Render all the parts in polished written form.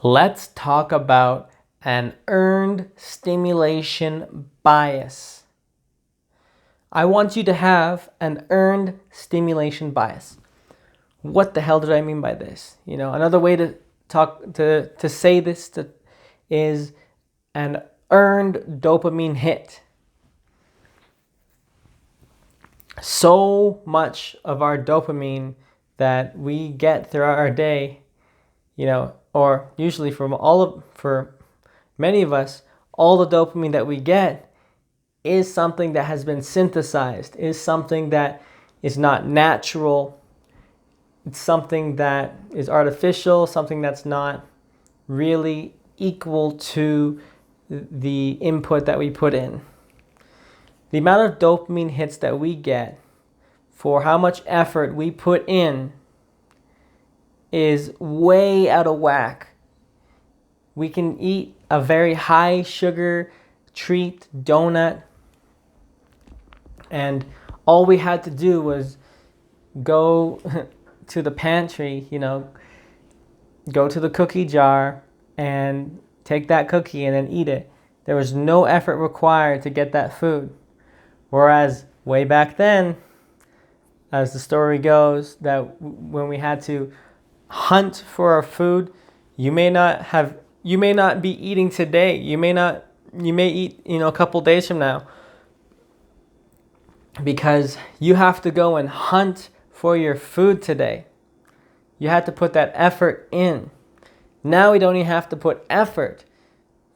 Let's talk about an earned stimulation bias. I want you to have an earned stimulation bias. What the hell did I mean by this? Another way to say this is an earned dopamine hit. So much of our dopamine that we get throughout our day, or usually for many of us, all the dopamine that we get is something that has been synthesized, is something that is not natural. It's something that is artificial, something that's not really equal to the input that we put in. The amount of dopamine hits that we get for how much effort we put in is way out of whack. We can eat a very high sugar treat, donut, and all we had to do was go to the pantry, go to the cookie jar and take that cookie and then eat it. There was no effort required to get that food. Whereas way back then, as the story goes, that when we had to hunt for our food, you may not be eating today. You may eat, a couple days from now, because you have to go and hunt for your food today. You had to put that effort in. Now we don't even have to put effort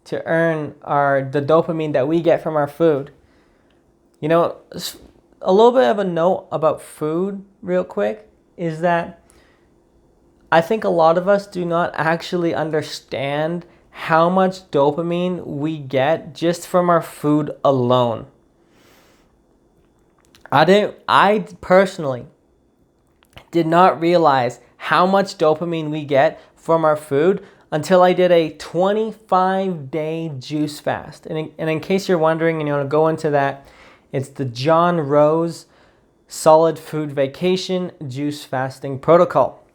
to earn the dopamine that we get from our food. A little bit of a note about food real quick is that I think a lot of us do not actually understand how much dopamine we get just from our food alone. I personally did not realize how much dopamine we get from our food until I did a 25-day juice fast. And in case you're wondering and you want to go into that, it's the John Rose Solid Food Vacation Juice Fasting Protocol,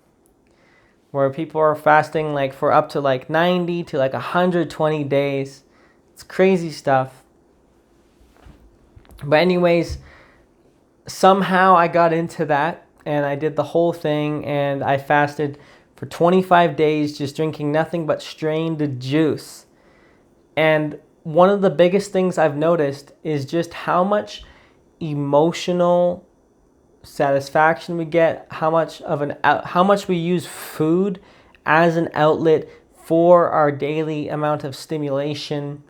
where people are fasting for up to 90 to 120 days. It's crazy stuff. But anyways, somehow I got into that and I did the whole thing, and I fasted for 25 days just drinking nothing but strained juice. And one of the biggest things I've noticed is just how much emotional satisfaction we get, how much we use food as an outlet for our daily amount of stimulation,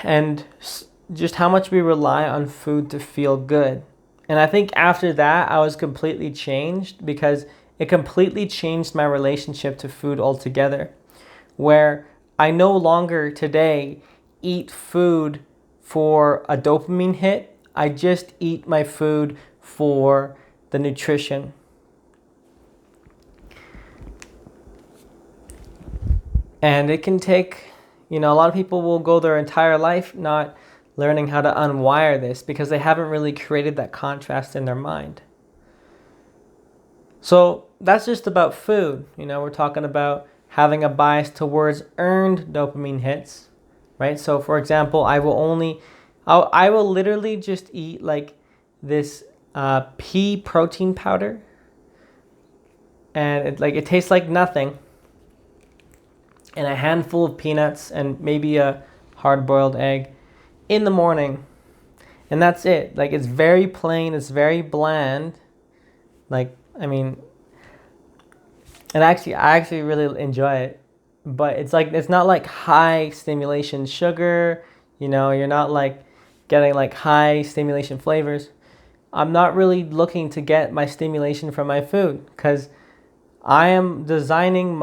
and just how much we rely on food to feel good. And I think after that, I was completely changed, because it completely changed my relationship to food altogether, where I no longer today eat food for a dopamine hit. I just eat my food for the nutrition. And it can take, a lot of people will go their entire life not learning how to unwire this because they haven't really created that contrast in their mind. So that's just about food. We're talking about having a bias towards earned dopamine hits, right? So for example, I will literally just eat this pea protein powder, and it tastes like nothing, and a handful of peanuts and maybe a hard-boiled egg in the morning, and that's it. It's very plain, it's very bland. And I actually really enjoy it, but it's not high stimulation sugar. You're not getting high stimulation flavors. I'm not really looking to get my stimulation from my food, because I am designing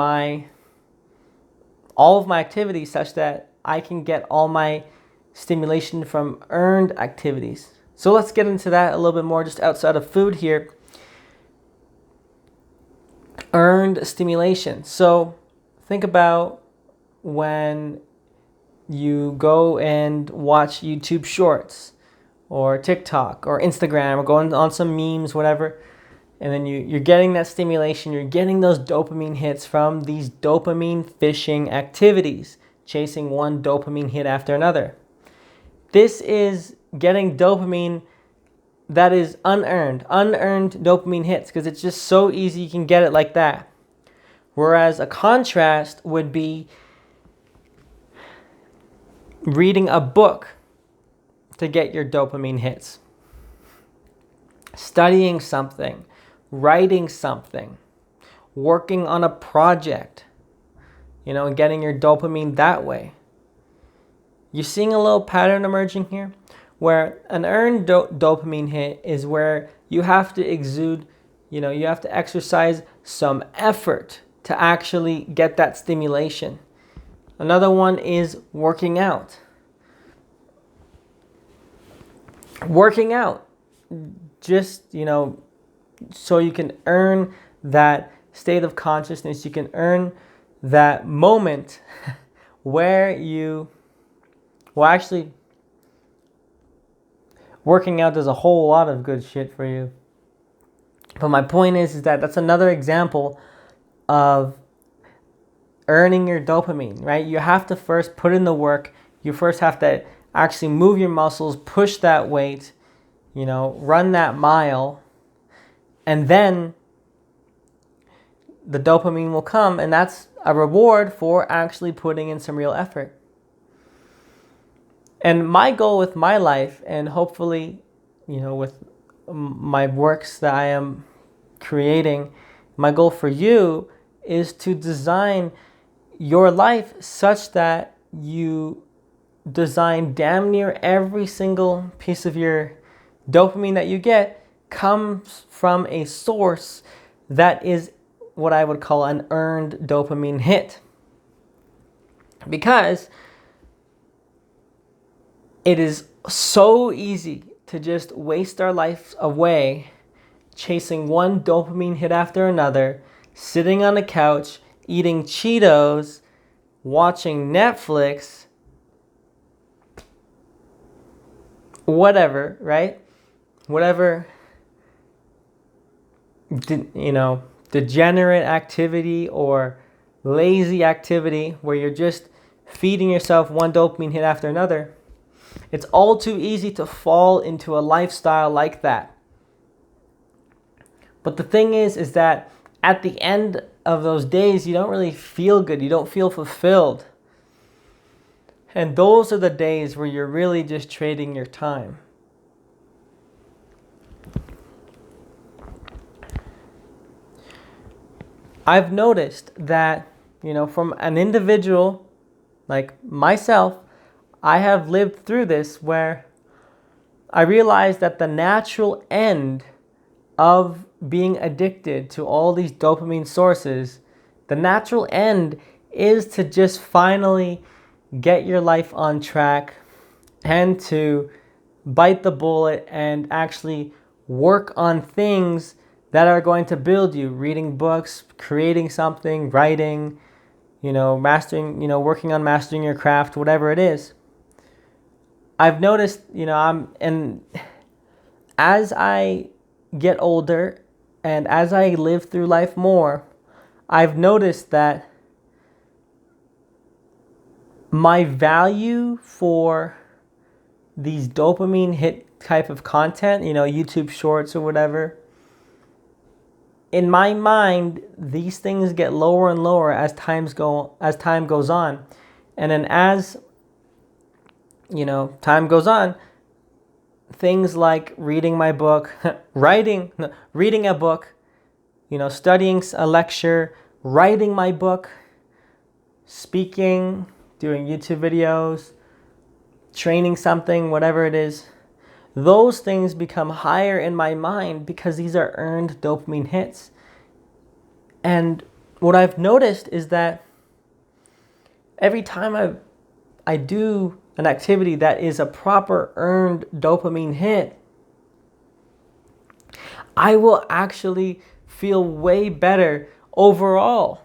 all of my activities such that I can get all my stimulation from earned activities. So let's get into that a little bit more just outside of food here. Earned stimulation. So think about when you go and watch YouTube Shorts or TikTok or Instagram or going on some memes, whatever. And then you're getting that stimulation, you're getting those dopamine hits from these dopamine fishing activities, chasing one dopamine hit after another. This is getting dopamine that is unearned dopamine hits, because it's just so easy you can get it like that. Whereas a contrast would be reading a book to get your dopamine hits, studying something, writing something, working on a project, and getting your dopamine that way. You're seeing a little pattern emerging here, where an earned dopamine hit is where you have to exude, you have to exercise some effort to actually get that stimulation. Another one is working out. Working out, just, so you can earn that state of consciousness, you can earn that moment where actually, working out does a whole lot of good shit for you. But my point is that that's another example of earning your dopamine, right? You have to first put in the work. You first have to actually move your muscles, push that weight, run that mile, and then the dopamine will come, and that's a reward for actually putting in some real effort. And my goal with my life, and hopefully, with my works that I am creating, my goal for you is to design your life such that you design damn near every single piece of your dopamine that you get comes from a source that is what I would call an earned dopamine hit. Because it is so easy to just waste our life away chasing one dopamine hit after another, sitting on a couch, eating Cheetos, watching Netflix, whatever, right? Whatever, degenerate activity or lazy activity where you're just feeding yourself one dopamine hit after another. It's all too easy to fall into a lifestyle like that. But the thing is that at the end of those days, you don't really feel good. You don't feel fulfilled. And those are the days where you're really just trading your time. I've noticed that, from an individual like myself, I have lived through this where I realized that the natural end of being addicted to all these dopamine sources, the natural end is to just finally get your life on track and to bite the bullet and actually work on things that are going to build you. Reading books, creating something, writing, mastering, working on mastering your craft, whatever it is. I've noticed, and as I get older and as I live through life more, I've noticed that my value for these dopamine hit type of content, YouTube shorts or whatever, in my mind, these things get lower and lower as time goes on. And then as time goes on, things like reading my book, reading a book, studying a lecture, writing my book, speaking, doing YouTube videos, training something, whatever it is, those things become higher in my mind because these are earned dopamine hits. And what I've noticed is that every time I do an activity that is a proper earned dopamine hit, I will actually feel way better overall,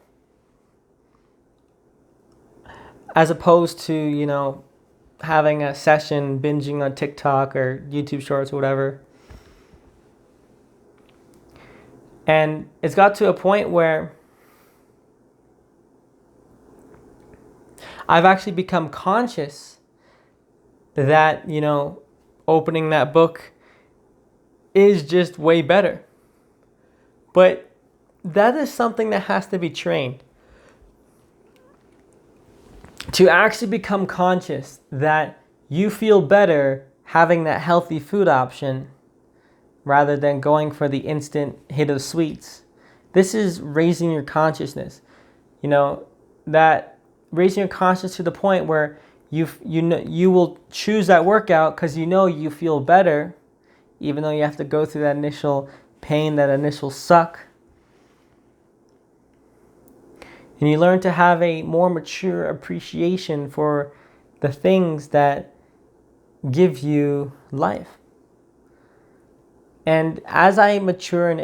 as opposed to, having a session binging on TikTok or YouTube shorts or whatever. And it's got to a point where I've actually become conscious that, opening that book is just way better. But that is something that has to be trained. To actually become conscious that you feel better having that healthy food option rather than going for the instant hit of sweets. This is raising your consciousness. That raising your consciousness to the point where you will choose that workout because you feel better, even though you have to go through that initial pain, that initial suck. And you learn to have a more mature appreciation for the things that give you life. And as I mature,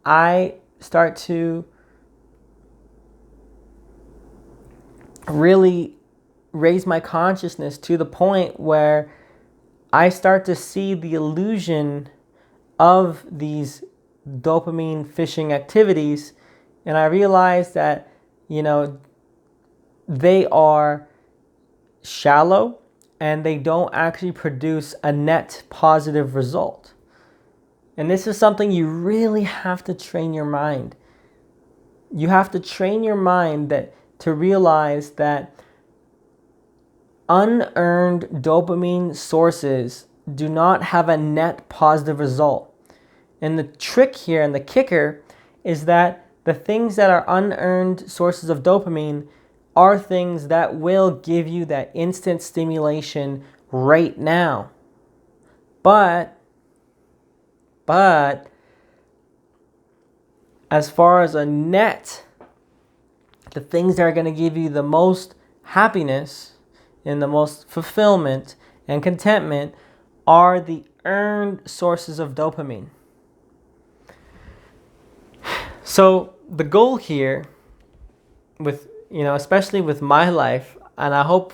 I start to really raise my consciousness to the point where I start to see the illusion of these dopamine fishing activities, and I realize that they are shallow and they don't actually produce a net positive result. And this is something you really have to train your mind. You have to train your mind to realize that unearned dopamine sources do not have a net positive result. And the trick here and the kicker is that the things that are unearned sources of dopamine are things that will give you that instant stimulation right now. But as far as a net, the things that are going to give you the most happiness and the most fulfillment and contentment are the earned sources of dopamine. So the goal here especially with my life, and I hope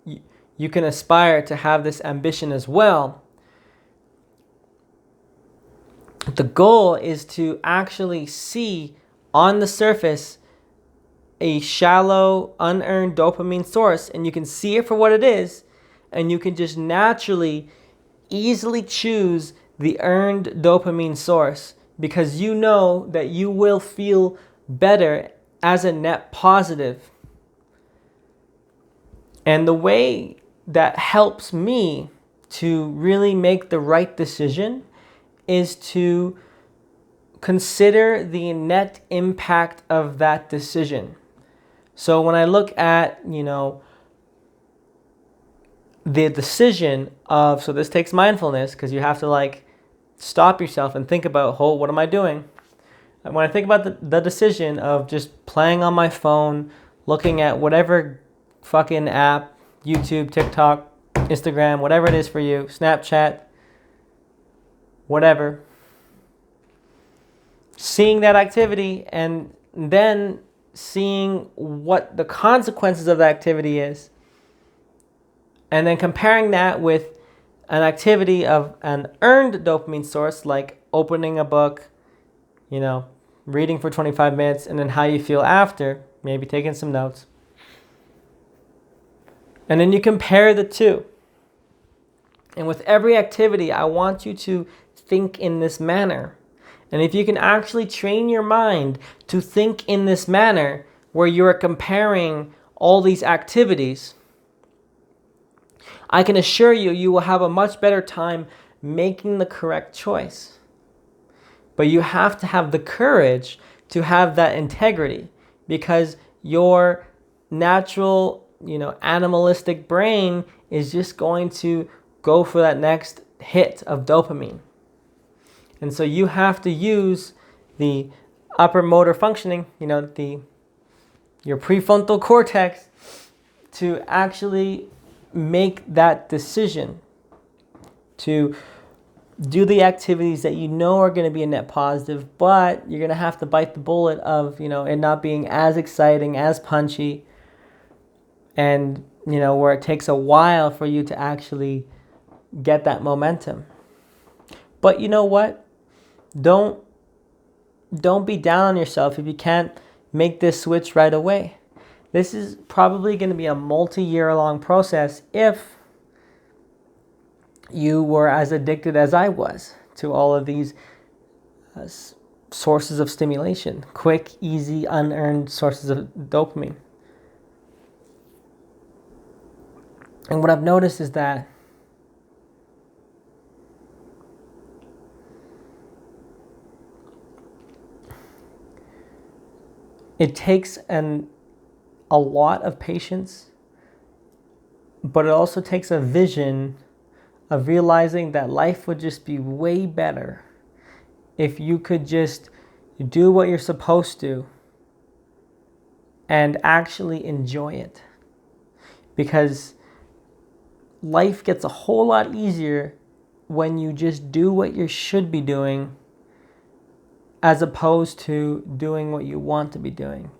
you can aspire to have this ambition as well. The goal is to actually see on the surface a shallow, unearned dopamine source, and you can see it for what it is, and you can just naturally, easily choose the earned dopamine source because you know that you will feel better as a net positive. And the way that helps me to really make the right decision is to consider the net impact of that decision. So when I look at, the decision of, so this takes mindfulness because you have to stop yourself and think about, what am I doing? And when I think about the decision of just playing on my phone, looking at whatever fucking app, YouTube, TikTok, Instagram, whatever it is for you, Snapchat, whatever, seeing that activity and then seeing what the consequences of the activity is, and then comparing that with an activity of an earned dopamine source like opening a book, reading for 25 minutes, and then how you feel after, maybe taking some notes. And then you compare the two. And with every activity, I want you to think in this manner. And if you can actually train your mind to think in this manner, where you are comparing all these activities, I can assure you, you will have a much better time making the correct choice. But you have to have the courage to have that integrity, because your natural, animalistic brain is just going to go for that next hit of dopamine. And so you have to use the upper motor functioning, your prefrontal cortex, to actually make that decision to do the activities that are going to be a net positive, but you're going to have to bite the bullet of, it not being as exciting, as punchy, and, where it takes a while for you to actually get that momentum. But you know what? Don't be down on yourself if you can't make this switch right away. This is probably going to be a multi-year long process if you were as addicted as I was to all of these sources of stimulation, quick, easy, unearned sources of dopamine. And what I've noticed is that it takes a lot of patience, but it also takes a vision of realizing that life would just be way better if you could just do what you're supposed to and actually enjoy it. Because life gets a whole lot easier when you just do what you should be doing as opposed to doing what you want to be doing,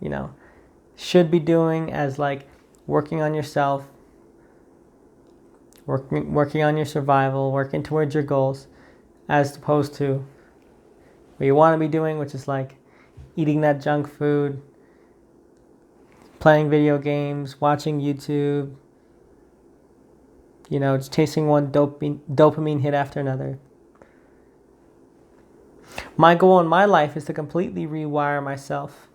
Should be doing as like working on yourself, working on your survival, working towards your goals, as opposed to what you want to be doing, which is like eating that junk food, playing video games, watching YouTube, just chasing one dopamine hit after another. My goal in my life is to completely rewire myself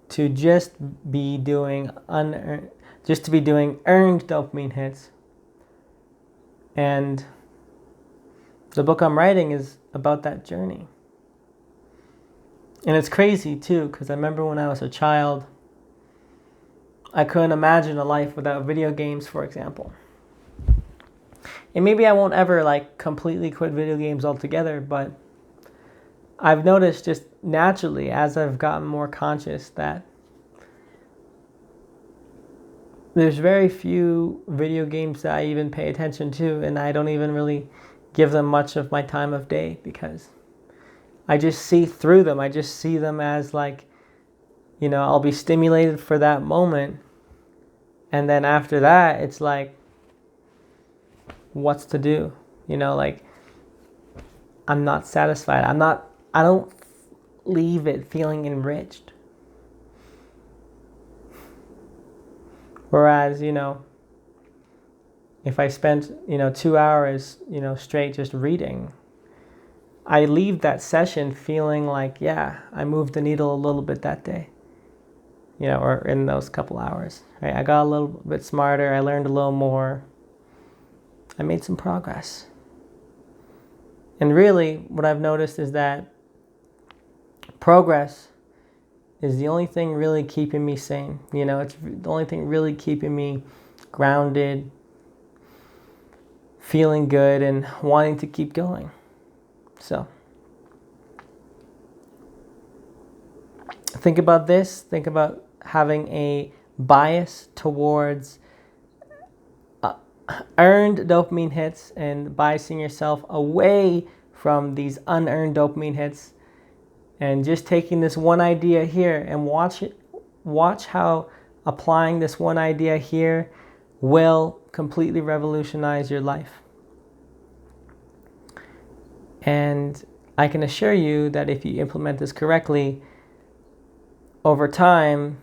to just be doing earned dopamine hits. And the book I'm writing is about that journey. And it's crazy too, because I remember when I was a child, I couldn't imagine a life without video games, for example. And maybe I won't ever completely quit video games altogether, but I've noticed just naturally as I've gotten more conscious that there's very few video games that I even pay attention to, and I don't even really give them much of my time of day because I just see through them. I just see them as I'll be stimulated for that moment, and then after that it's like, what's to do? I'm not satisfied. I don't leave it feeling enriched. Whereas, if I spent, 2 hours, straight just reading, I leave that session feeling like, yeah, I moved the needle a little bit that day, or in those couple hours, right? I got a little bit smarter. I learned a little more. I made some progress. And really, what I've noticed is that progress is the only thing really keeping me sane. It's the only thing really keeping me grounded, feeling good, and wanting to keep going. So, think about this. Think about having a bias towards earned dopamine hits and biasing yourself away from these unearned dopamine hits, and just taking this one idea here and watch how applying this one idea here will completely revolutionize your life. And I can assure you that if you implement this correctly, over time,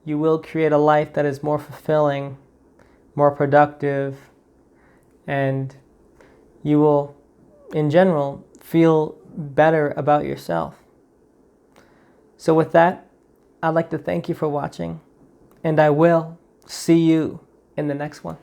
you will create a life that is more fulfilling, more productive, and you will, in general, feel better about yourself. So with that, I'd like to thank you for watching, and I will see you in the next one.